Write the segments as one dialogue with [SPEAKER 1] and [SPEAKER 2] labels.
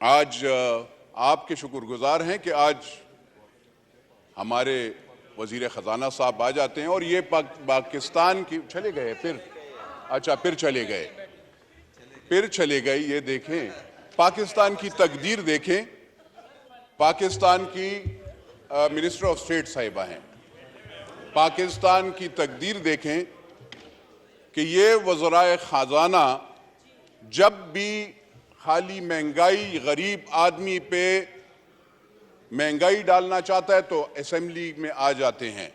[SPEAKER 1] आज आपके शुक्रगुजार हैं कि आज हमारे वजीर ख़जाना साहब आ जाते हैं और ये पाकिस्तान की चले गए फिर चले गए। ये देखें पाकिस्तान की तकदीर देखें, पाकिस्तान की मिनिस्टर ऑफ स्टेट साहिबा हैं, पाकिस्तान की तकदीर देखें कि ये वज़राए ख़जाना जब भी खाली महंगाई, गरीब आदमी पे महंगाई डालना चाहता है तो असेंबली में आ जाते हैं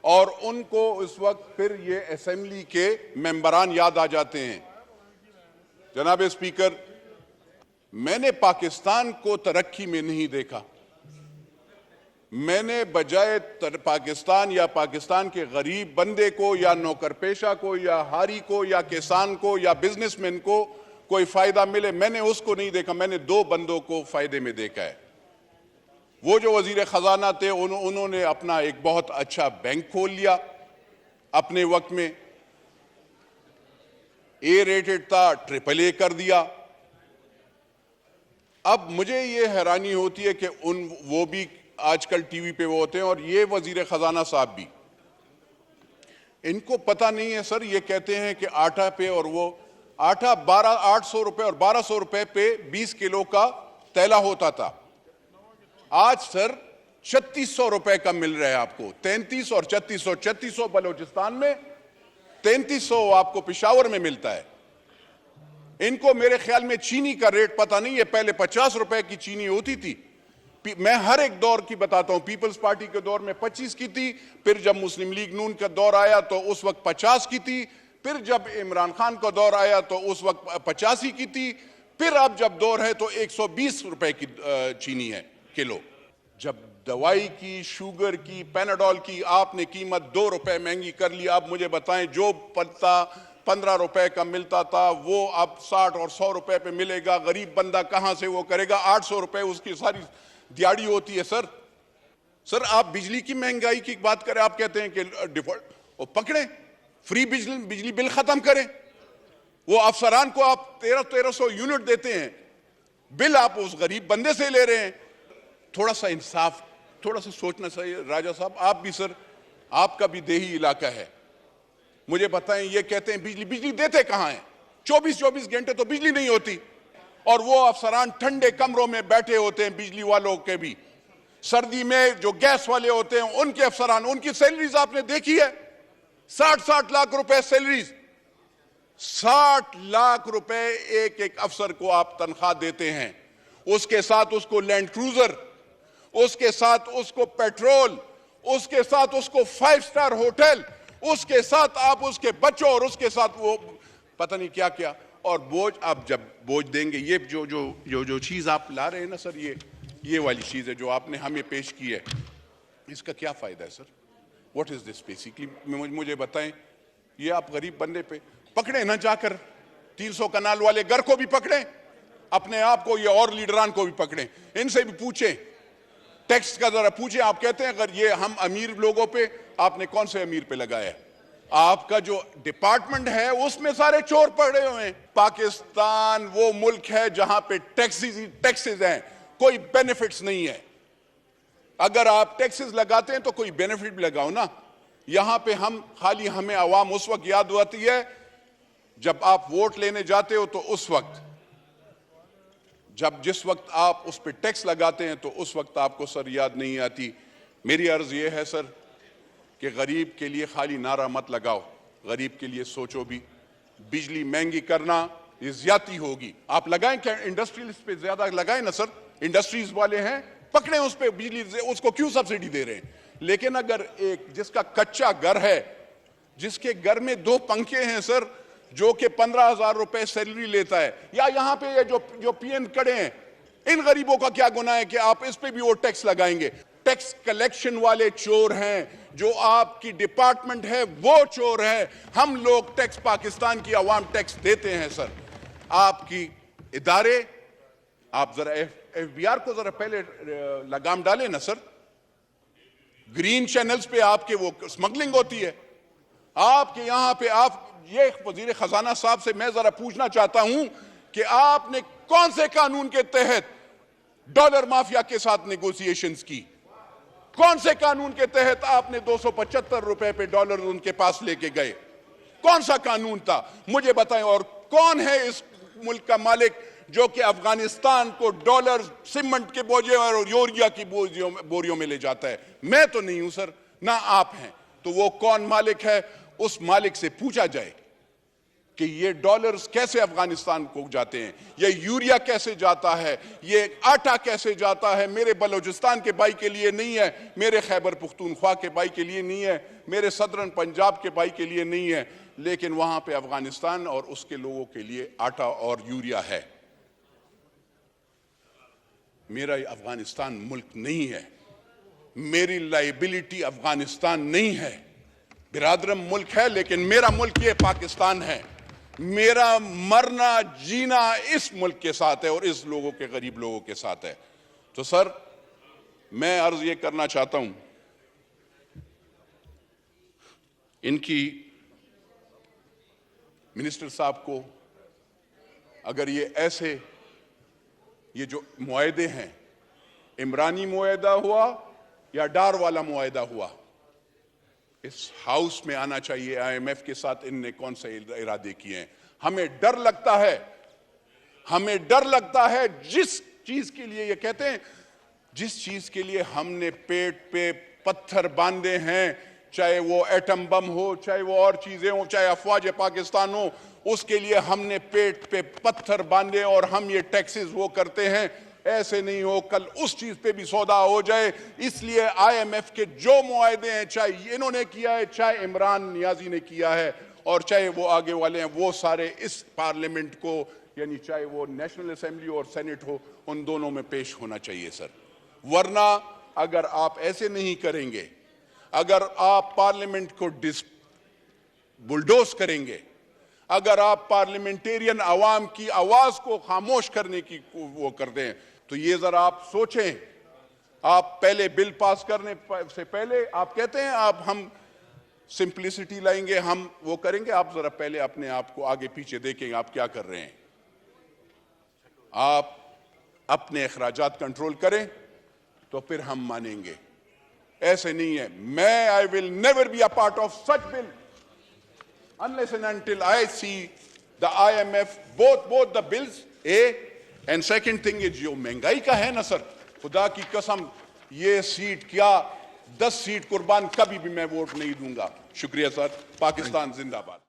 [SPEAKER 1] और उनको इस वक्त फिर ये असेंबली के मेंबरान याद आ जाते हैं। जनाब स्पीकर, मैंने पाकिस्तान को तरक्की में नहीं देखा। मैंने बजाय पाकिस्तान या पाकिस्तान के गरीब बंदे को या नौकर पेशा को या हारी को या किसान को या बिजनेसमैन को कोई फायदा मिले, मैंने उसको नहीं देखा। मैंने दो बंदों को फायदे में देखा है। वो जो वजीर खजाना थे उन्होंने अपना एक बहुत अच्छा बैंक खोल लिया अपने वक्त में, ए रेटेड था, AAA कर दिया। अब मुझे ये हैरानी होती है कि वो भी आजकल टीवी पे वो होते हैं और ये वजीर खजाना साहब भी, इनको पता नहीं है सर। ये कहते हैं कि आटा पे, और वो आटा 800 रुपए और 1200 रुपए पे 20 किलो का तैला होता था। आज सर 3600 रुपए का मिल रहा है आपको, 33 और 3600। 3600 बलोचिस्तान में, 3300 आपको पिशावर में मिलता है। इनको मेरे ख्याल में चीनी का रेट पता नहीं है। पहले 50 रुपए की चीनी होती थी। मैं हर एक दौर की बताता हूं। पीपल्स पार्टी के दौर में 25 की थी, फिर जब मुस्लिम लीग नून का दौर आया तो उस वक्त 50 की थी, फिर जब इमरान खान का दौर आया तो उस वक्त 85 की थी, फिर अब जब दौर है तो 120 रुपए की चीनी है किलो। जब दवाई की, शुगर की, पैनाडोल की आपने कीमत 2 रुपए महंगी कर ली। अब मुझे बताएं, जो पत्ता 15 रुपए का मिलता था वो अब 60 और 100 रुपए पे मिलेगा। गरीब बंदा कहां से वो करेगा? 800 रुपए उसकी सारी दिहाड़ी होती है। सर आप बिजली की महंगाई की बात करें, आप कहते हैं कि डिफॉल्ट वो पकड़े, फ्री बिजली बिल खत्म करें। वो अफसरान को आप 1300 यूनिट देते हैं, बिल आप उस गरीब बंदे से ले रहे हैं। थोड़ा सा इंसाफ, थोड़ा सा सोचना चाहिए। राजा साहब, आप भी सर, आपका भी देही इलाका है, मुझे बताएं। ये कहते हैं बिजली देते कहां हैं? 24 घंटे तो बिजली नहीं होती और वो अफसरान ठंडे कमरों में बैठे होते हैं। बिजली वालों के भी, सर्दी में जो गैस वाले होते हैं उनके अफसरान, उनकी सैलरीज आपने देखी है? 60 लाख रुपए सैलरीज। 60 लाख रुपए एक एक अफसर को आप तनख्वाह देते हैं। उसके साथ उसको लैंड क्रूजर, उसके साथ उसको पेट्रोल, उसके साथ उसको 5 स्टार होटल, उसके साथ आप उसके बच्चों और उसके साथ वो पता नहीं क्या क्या। और बोझ, आप जब बोझ देंगे, ये जो चीज आप ला रहे हैं ना सर, ये वाली चीज है जो आपने हमें पेश की है, इसका क्या फायदा है sir? What is this basically? मुझे बताएं। ये आप गरीब बंदे पे पकड़े ना, जाकर 300 कनाल वाले घर को भी पकड़े, अपने आप को, ये और लीडरान को भी पकड़े, इनसे भी पूछें, टैक्स का जरा पूछें। आप कहते हैं अगर ये हम अमीर लोगों पे, आपने कौन से अमीर पे लगाया है? आपका जो डिपार्टमेंट है उसमें सारे चोर पड़े हुए हैं। पाकिस्तान वो मुल्क है जहां पे टैक्सेस हैं, कोई बेनिफिट्स नहीं है। अगर आप टैक्सेस लगाते हैं तो कोई बेनिफिट भी लगाओ ना। यहां पे हम खाली, हमें आवाम उस वक्त याद आती है जब आप वोट लेने जाते हो, तो उस वक्त जिस वक्त आप उस पर टैक्स लगाते हैं तो उस वक्त आपको सर याद नहीं आती। मेरी अर्ज ये है सर कि गरीब के लिए खाली नारा मत लगाओ, गरीब के लिए सोचो भी। बिजली महंगी करना ये ज्यादती होगी। आप लगाएं क्या? इंडस्ट्रियलिस्ट पे ज्यादा लगाएं ना सर। इंडस्ट्रीज वाले हैं, पकड़े उस पे बिजली, उसको क्यों सब्सिडी दे रहे हैं? लेकिन अगर एक जिसका कच्चा घर है, जिसके घर में 2 पंखे हैं सर, जो कि 15,000 रुपए सैलरी लेता है, या यहां पे ये जो पीएन खड़े हैं, इन गरीबों का क्या गुनाह है कि आप इस पे भी वो टैक्स लगाएंगे? टैक्स कलेक्शन वाले चोर हैं, जो आपकी डिपार्टमेंट है वो चोर है। हम लोग टैक्स, पाकिस्तान की आवाम टैक्स देते हैं सर। आपकी इदारे, आप जरा FBR को जरा पहले लगाम डालें ना सर। ग्रीन चैनल्स पे आपके वो स्मगलिंग होती है। आपके यहां पे, आप ये वजीर खजाना साहब से मैं जरा पूछना चाहता हूं कि आपने कौन से कानून के तहत डॉलर माफिया के साथ नेगोशिएशंस की? कौन से कानून के तहत आपने 275 रुपए पे डॉलर उनके पास लेके गए? कौन सा कानून था, मुझे बताएं। और कौन है इस मुल्क का मालिक जो कि अफगानिस्तान को डॉलर सीमेंट के बोझे और यूरिया की बोरियों में ले जाता है? मैं तो नहीं हूं सर, ना आप हैं। तो वो कौन मालिक है? उस मालिक से पूछा जाए कि ये डॉलर्स कैसे अफगानिस्तान को जाते हैं, ये यूरिया कैसे जाता है, ये आटा कैसे जाता है। मेरे बलूचिस्तान के भाई के लिए नहीं है, मेरे खैबर पुख्तूनख्वा के भाई के लिए नहीं है, मेरे सदरन पंजाब के भाई के लिए नहीं है, लेकिन वहां पे अफगानिस्तान और उसके लोगों के लिए आटा और यूरिया है। मेरा अफगानिस्तान मुल्क नहीं है, मेरी लाइबिलिटी अफगानिस्तान नहीं है। बिरादरम मुल्क है, लेकिन मेरा मुल्क ये पाकिस्तान है। मेरा मरना जीना इस मुल्क के साथ है और इस लोगों के, गरीब लोगों के साथ है। तो सर, मैं अर्ज ये करना चाहता हूं, इनकी मिनिस्टर साहब को, अगर ये ऐसे ये जो मुआहदे हैं, इमरानी मुआहदा हुआ या डार वाला मुआहदा हुआ, इस हाउस में आना चाहिए। IMF के साथ इनने कौन से इरादे किए हैं? हमें डर लगता है, हमें डर लगता है जिस चीज के लिए ये कहते हैं, जिस चीज के लिए हमने पेट पे पत्थर बांधे हैं, चाहे वो एटम बम हो, चाहे वो और चीजें हो, चाहे अफवाज पाकिस्तान हो, उसके लिए हमने पेट पे पत्थर बांधे और हम ये टैक्सेस वो करते हैं। ऐसे नहीं हो कल उस चीज पे भी सौदा हो जाए। इसलिए IMF के जो मुआहदे हैं, चाहे इन्होंने किया है, चाहे इमरान नियाजी ने किया है, और चाहे वो आगे वाले हैं, वो सारे इस पार्लियामेंट को, यानी चाहे वो नेशनल असेंबली और सेनेट हो, उन दोनों में पेश होना चाहिए सर। वरना अगर आप ऐसे नहीं करेंगे, अगर आप पार्लियामेंट को बुलडोज करेंगे, अगर आप पार्लियामेंटेरियन आवाम की आवाज को खामोश करने की वो करते हैं, तो ये जरा आप सोचें। आप पहले बिल पास करने से पहले आप कहते हैं हम सिंप्लिसिटी लाएंगे, हम वो करेंगे। आप जरा पहले अपने आप को आगे पीछे देखेंगे आप क्या कर रहे हैं। आप अपने अखराजात कंट्रोल करें तो फिर हम मानेंगे। ऐसे नहीं है। मैं I will never be a part of such bill unless and until I see the IMF both the bills, and second thing is जो महंगाई का है ना सर, खुदा की कसम, ये सीट क्या 10 सीट कुर्बान कभी भी मैं वोट नहीं दूंगा। शुक्रिया सर। पाकिस्तान जिंदाबाद।